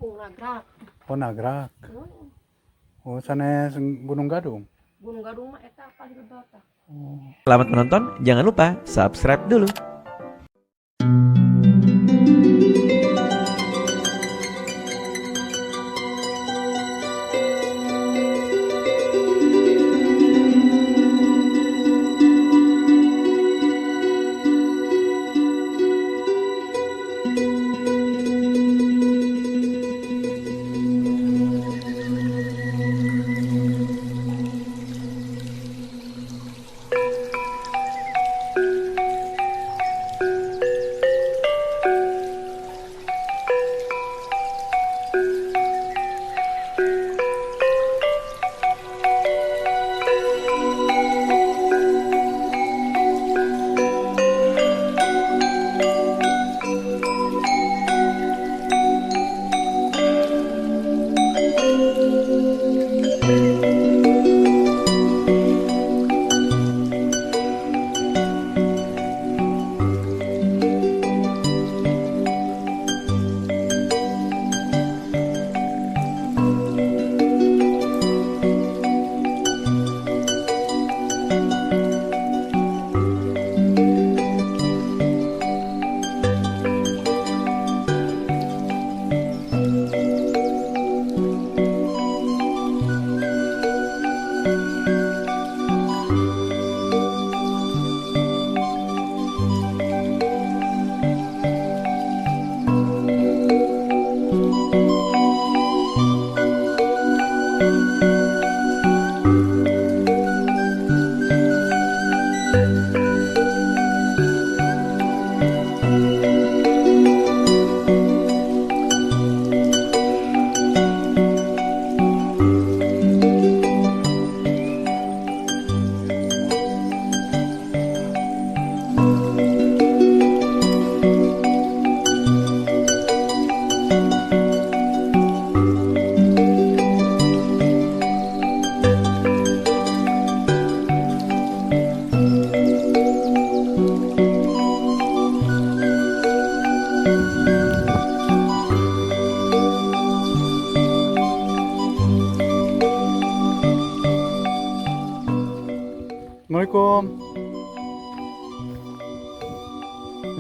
Kampung Nagrak. Oh, Nagrak. Hmm. Oh, sanes Gunung Gadung. Gunung Gadung mah eta paling gedota. Oh. Selamat menonton, jangan lupa subscribe dulu. Assalamualaikum.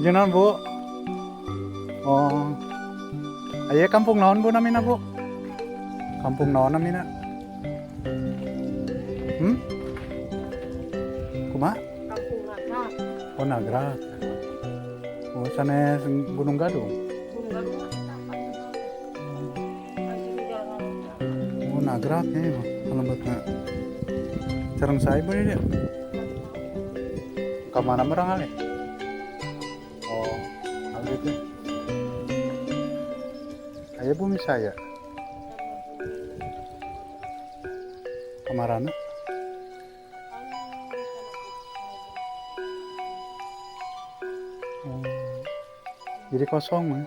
Jangan Bu. Oh. Ayah kampung naon Bu namina Bu? Kampung naon namina? Kumaha? Kampung Nagrak. Oh, Nagrak. Oh, sanes Gunung Gadung. Gunung Gadung mah eta paling gedota. Anjing jalan. Oh, Nagrak ya, alamatna. Sareng saya boleh dia. Kemana merang ale? Oh, hal itu. Ayah bumi saya. Kamarana? Oh, jadi kosong mah.